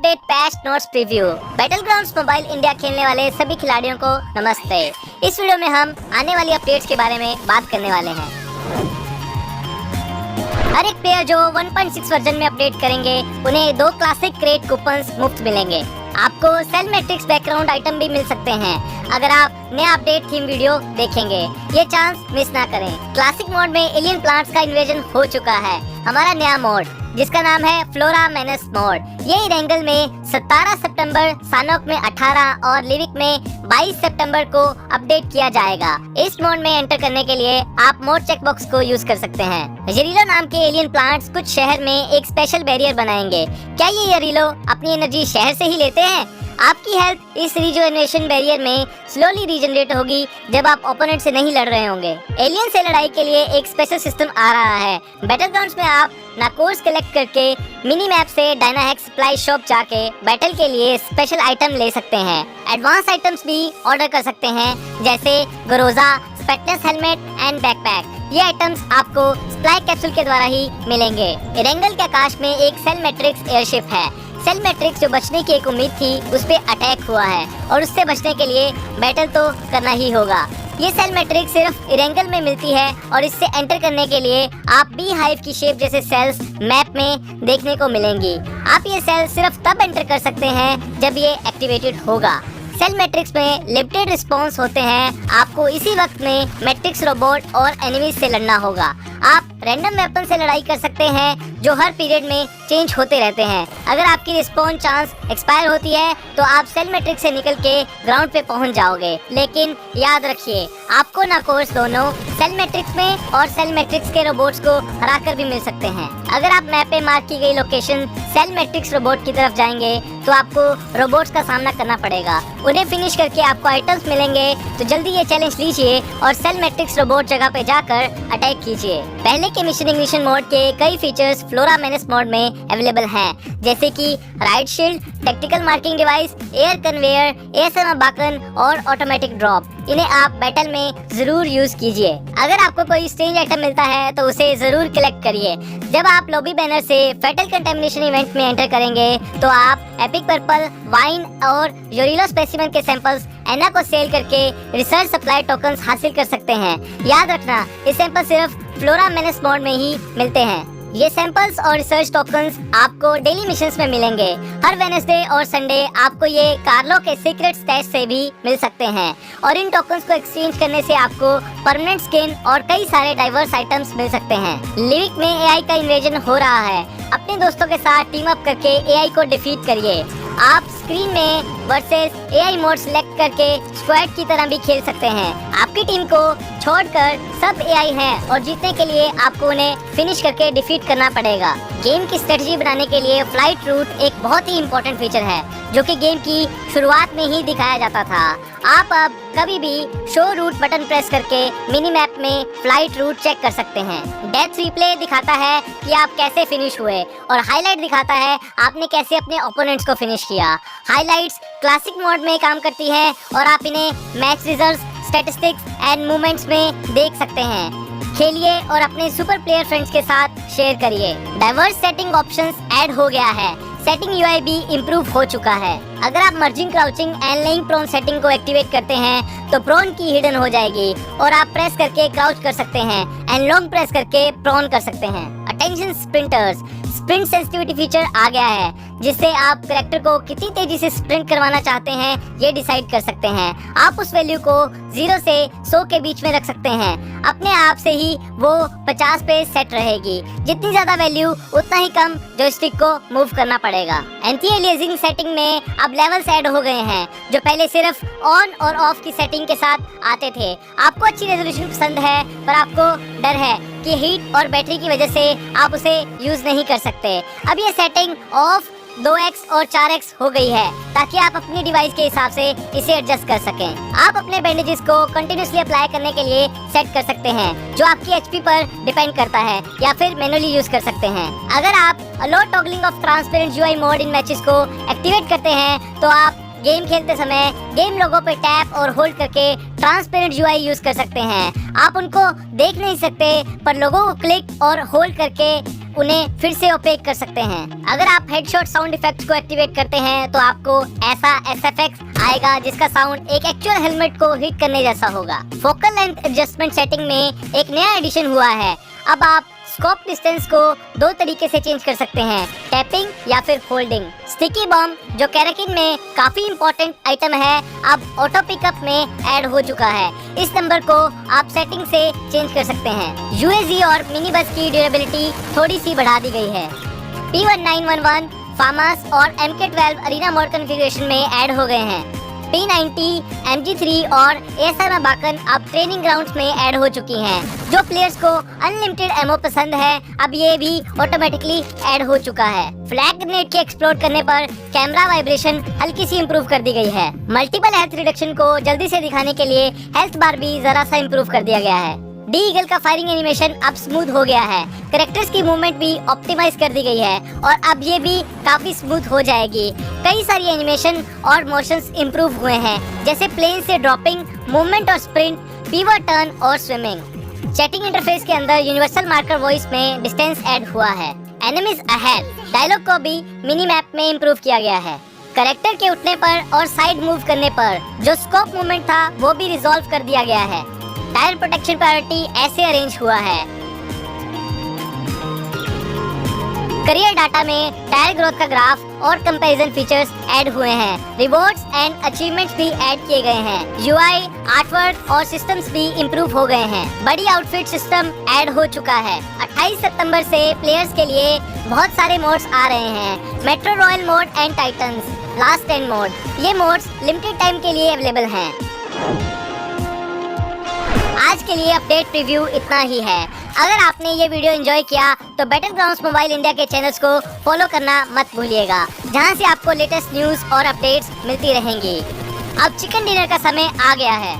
Update patch notes preview. Battlegrounds mobile India खेलने वाले सभी खिलाड़ियों को नमस्ते। इस वीडियो में हम आने वाली अपडेट्स के बारे में बात करने वाले हैं। हर एक प्लेयर जो 1.6 वर्जन में अपडेट करेंगे उन्हें 2 क्लासिक क्रेट कूपन्स मुफ्त मिलेंगे। आपको सेल मैट्रिक्स बैकग्राउंड आइटम भी मिल सकते हैं अगर आप नया अपडेट थीम वीडियो देखेंगे। ये चांस मिस ना करें। क्लासिक मोड में एलियन प्लांट्स का इन्वेजन हो चुका है। हमारा नया मोड जिसका नाम है फ्लोरा मेनेस मोड, ये इरेंगल में 17 सितंबर, सानोक में 18 और लिविक में 22 सितंबर को अपडेट किया जाएगा। इस मोड में एंटर करने के लिए आप मोड चेक बॉक्स को यूज कर सकते हैं। यरीलो नाम के एलियन प्लांट्स कुछ शहर में एक स्पेशल बैरियर बनाएंगे। क्या ये यरीलो अपनी एनर्जी शहर से ही लेते हैं? आपकी हेल्थ इस रिजुवेनेशन बैरियर में स्लोली रीजनरेट होगी जब आप ओपोनेंट से नहीं लड़ रहे होंगे। एलियन से लड़ाई के लिए एक स्पेशल सिस्टम आ रहा है। बैटलग्राउंड्स में आप नाकोर्स कलेक्ट करके मिनी मैप से डायनाहेक्स सप्लाई शॉप जाके बैटल के लिए स्पेशल आइटम ले सकते हैं। एडवांस आइटम्स भी ऑर्डर कर सकते हैं जैसे ग्रोजा, स्पेटनेस हेलमेट एंड बैकपैक। ये आइटम्स आपको सप्लाई कैप्सूल के द्वारा ही मिलेंगे। इरेंगल के आकाश में एक सेल मैट्रिक्स एयरशिप है। सेल मैट्रिक्स जो बचने की एक उम्मीद थी उस पे अटैक हुआ है और उससे बचने के लिए बैटल तो करना ही होगा। ये सेल मैट्रिक्स सिर्फ इरेंगल में मिलती है और इससे एंटर करने के लिए आप बी हाइव की शेप जैसे सेल्स मैप में देखने को मिलेंगी। आप ये सेल सिर्फ तब एंटर कर सकते हैं जब ये एक्टिवेटेड होगा। सेल मैट्रिक्स में लिमिटेड रिस्पॉन्स होते हैं। आपको इसी वक्त में मैट्रिक्स रोबोट और एनिमीज से लड़ना होगा। आप रैंडम वेपन से लड़ाई कर सकते हैं जो हर पीरियड में चेंज होते रहते हैं। अगर आपकी रिस्पॉन्स चांस एक्सपायर होती है तो आप सेल मैट्रिक्स से निकल के ग्राउंड पे पहुंच जाओगे। लेकिन याद रखिए, आपको नाकोर्स दोनों सेल मैट्रिक्स में और सेल मैट्रिक्स के रोबोट्स को हराकर भी मिल सकते हैं। अगर आप मैप पे मार्क की गई लोकेशन सेल मैट्रिक्स रोबोट की तरफ जाएंगे तो आपको रोबोट्स का सामना करना पड़ेगा। उन्हें फिनिश करके आपको आइटम्स मिलेंगे। तो जल्दी ये चैलेंज लीजिए और सेल मैट्रिक्स रोबोट जगह पे जाकर अटैक कीजिए। पहले के मिशन इग्निशन मोड के कई फीचर्स फ्लोरा मेनेस मोड में अवेलेबल हैं, जैसे कि ride shield, tactical marking device, air conveyor, ASM beacon और ऑटोमेटिक ड्रॉप। इन्हें आप बैटल में जरूर यूज कीजिए। अगर आपको कोई स्ट्रेंज आइटम मिलता है तो उसे जरूर कलेक्ट करिए। जब आप लॉबी बैनर से फैटल कंटेमिनेशन इवेंट में एंटर करेंगे तो आप एपिक पर्पल, वाइन और योरिलो स्पेसिमेन के सैंपल्स एना को सेल करके रिसर्च सप्लाई टोकन्स हासिल कर सकते हैं। याद रखना, ये सैंपल सिर्फ फ्लोरा मेनेस मोड में ही मिलते हैं। ये सैंपल्स और रिसर्च टोकन्स आपको डेली मिशंस में मिलेंगे। हर वेडनेसडे और संडे आपको ये कार्लो के सीक्रेट स्टैश से भी मिल सकते हैं और इन टोकन्स को एक्सचेंज करने से आपको परमानेंट स्किन और कई सारे डाइवर्स आइटम्स मिल सकते हैं। लिविक में एआई का इन्वेजन हो रहा है। अपने दोस्तों के साथ टीम अप करके एआई को डिफीट करिए। आप स्क्रीन में वर्सेस एआई मोड सिलेक्ट करके स्क्वाड की तरह भी खेल सकते हैं। आपकी टीम को छोड़कर सब एआई हैं और जीतने के लिए आपको उन्हें फिनिश करके डिफीट करना पड़ेगा। गेम की स्ट्रेटजी बनाने के लिए फ्लाइट रूट एक बहुत ही इम्पोर्टेंट फीचर है जो कि गेम की शुरुआत में ही दिखाया जाता था। आप अब कभी भी शो रूट बटन प्रेस करके मिनी मैप में फ्लाइट रूट चेक कर सकते हैं। डेथ रिप्ले दिखाता है कि आप कैसे फिनिश हुए और हाईलाइट दिखाता है आपने कैसे अपने ओपोनेंट्स को फिनिश किया। हाईलाइट्स क्लासिक मोड में काम करती है और आप इन्हें match results, statistics and movements में देख सकते हैं। खेलिए और अपने सुपर प्लेयर फ्रेंड्स के साथ शेयर करिए। डाइवर्स सेटिंग ऑप्शंस ऐड हो गया है। सेटिंग यूआई भी इम्प्रूव हो चुका है। अगर आप merging, crouching and laying prone setting को एक्टिवेट करते हैं तो प्रोन की हिडन हो जाएगी और आप प्रेस करके क्राउच कर सकते हैं एंड लॉन्ग प्रेस करके प्रोन कर सकते हैं। Attention sprinters, sprint sensitivity feature आ गया है जिससे आप कैरेक्टर को कितनी तेजी से स्प्रिंट करवाना चाहते हैं ये डिसाइड कर सकते हैं। आप उस वैल्यू को 0 से 100 के बीच में रख सकते हैं। अपने आप से ही वो 50 पे सेट रहेगी। जितनी ज्यादा वैल्यू उतना ही कम जॉयस्टिक को मूव करना पड़ेगा। एंटी एलियासिंग सेटिंग में अब लेवल्स ऐड हो गए हैं जो पहले सिर्फ ऑन और ऑफ की सेटिंग के साथ आते थे। आपको अच्छी रेजोल्यूशन पसंद है पर आपको डर है कि हीट और बैटरी की वजह से आप उसे यूज नहीं कर सकते। अब ये सेटिंग ऑफ 2x और 4x हो गई है ताकि आप अपनी डिवाइस के हिसाब से इसे एडजस्ट कर सकें। आप अपने बैंडेजेस को कंटिन्यूसली अप्लाई करने के लिए सेट कर सकते हैं जो आपकी एचपी पर डिपेंड करता है या फिर मैनुअली यूज कर सकते हैं। अगर आप allow toggling off transparent UI mode in matches को एक्टिवेट करते हैं तो आप गेम खेलते समय गेम लोगो पे टैप और होल्ड करके ट्रांसपेरेंट यूआई यूज कर सकते हैं। आप उनको देख नहीं सकते पर लोगों को क्लिक और होल्ड करके उन्हें फिर से ओपेक कर सकते हैं। अगर आप हेडशॉट साउंड इफेक्ट्स को एक्टिवेट करते हैं तो आपको ऐसा SFX आएगा जिसका साउंड एक एक्चुअल हेलमेट को हिट करने जैसा होगा। फोकल लेंथ एडजस्टमेंट सेटिंग में एक नया एडिशन हुआ है। अब आप स्कोप डिस्टेंस को दो तरीके से चेंज कर सकते हैं, टैपिंग या फिर होल्डिंग। स्टिकी बम जो कैरेकिन में काफी इंपॉर्टेंट आइटम है, अब ऑटो पिकअप में ऐड हो चुका है। इस नंबर को आप सेटिंग से चेंज कर सकते हैं। UAZ और मिनी बस की ड्यूरेबिलिटी थोड़ी सी बढ़ा दी गई है। P1911 फार्मास और MK12 अरीना मोड कॉन्फ़िगरेशन में ऐड हो गए हैं। P90, MG3 और ASR बाकन अब ट्रेनिंग ग्राउंड्स में ऐड हो चुकी हैं। जो प्लेयर्स को अनलिमिटेड एमो पसंद है, अब ये भी ऑटोमेटिकली ऐड हो चुका है। फ्लैग ग्रेनेड के एक्सप्लोड करने पर कैमरा वाइब्रेशन हल्की सी इंप्रूव कर दी गई है। मल्टीपल हेल्थ रिडक्शन को जल्दी से दिखाने के लिए हेल्थ बार भी जरा सा इंप्रूव कर दिया गया है। डी ईगल का फायरिंग एनिमेशन अब स्मूथ हो गया है। कैरेक्टर्स की मूवमेंट भी ऑप्टिमाइज कर दी गई है और अब ये भी काफी स्मूथ हो जाएगी। कई सारी एनिमेशन और मोशंस इंप्रूव हुए हैं, जैसे प्लेन से ड्रॉपिंग, मूवमेंट और स्प्रिंट, पीवर टर्न और स्विमिंग। चैटिंग इंटरफेस के अंदर यूनिवर्सल मार्कर वॉइस में डिस्टेंस ऐड हुआ है। एनिमीज अहेड डायलॉग को भी मिनी मैप में इंप्रूव किया गया है। कैरेक्टर के उठने पर और साइड मूव करने पर जो स्कोप मूवमेंट था वो भी रिजॉल्व कर दिया गया है। टायर प्रोटेक्शन प्रायोरिटी ऐसे अरेंज हुआ है। करियर डाटा में टायर ग्रोथ का ग्राफ और कंपैरिजन फीचर्स ऐड हुए हैं। रिवॉर्ड्स एंड अचीवमेंट्स भी ऐड किए गए हैं। UI, आर्टवर्क और सिस्टम्स भी इंप्रूव हो गए हैं। बड़ी आउटफिट सिस्टम ऐड हो चुका है। 28 सितंबर से प्लेयर्स के लिए बहुत सारे मोड्स आ रहे हैं। Metro royal mode and Titans, last and mode. ये मोड्स लिमिटेड टाइम के लिए अवेलेबल हैं। आज के लिए अपडेट रिव्यू इतना ही है। अगर आपने ये वीडियो एंजॉय किया तो बैटलग्राउंड्स मोबाइल इंडिया के चैनल्स को फॉलो करना मत भूलिएगा, जहां से आपको लेटेस्ट न्यूज़ और अपडेट्स मिलती रहेंगी। अब चिकन डिनर का समय आ गया है।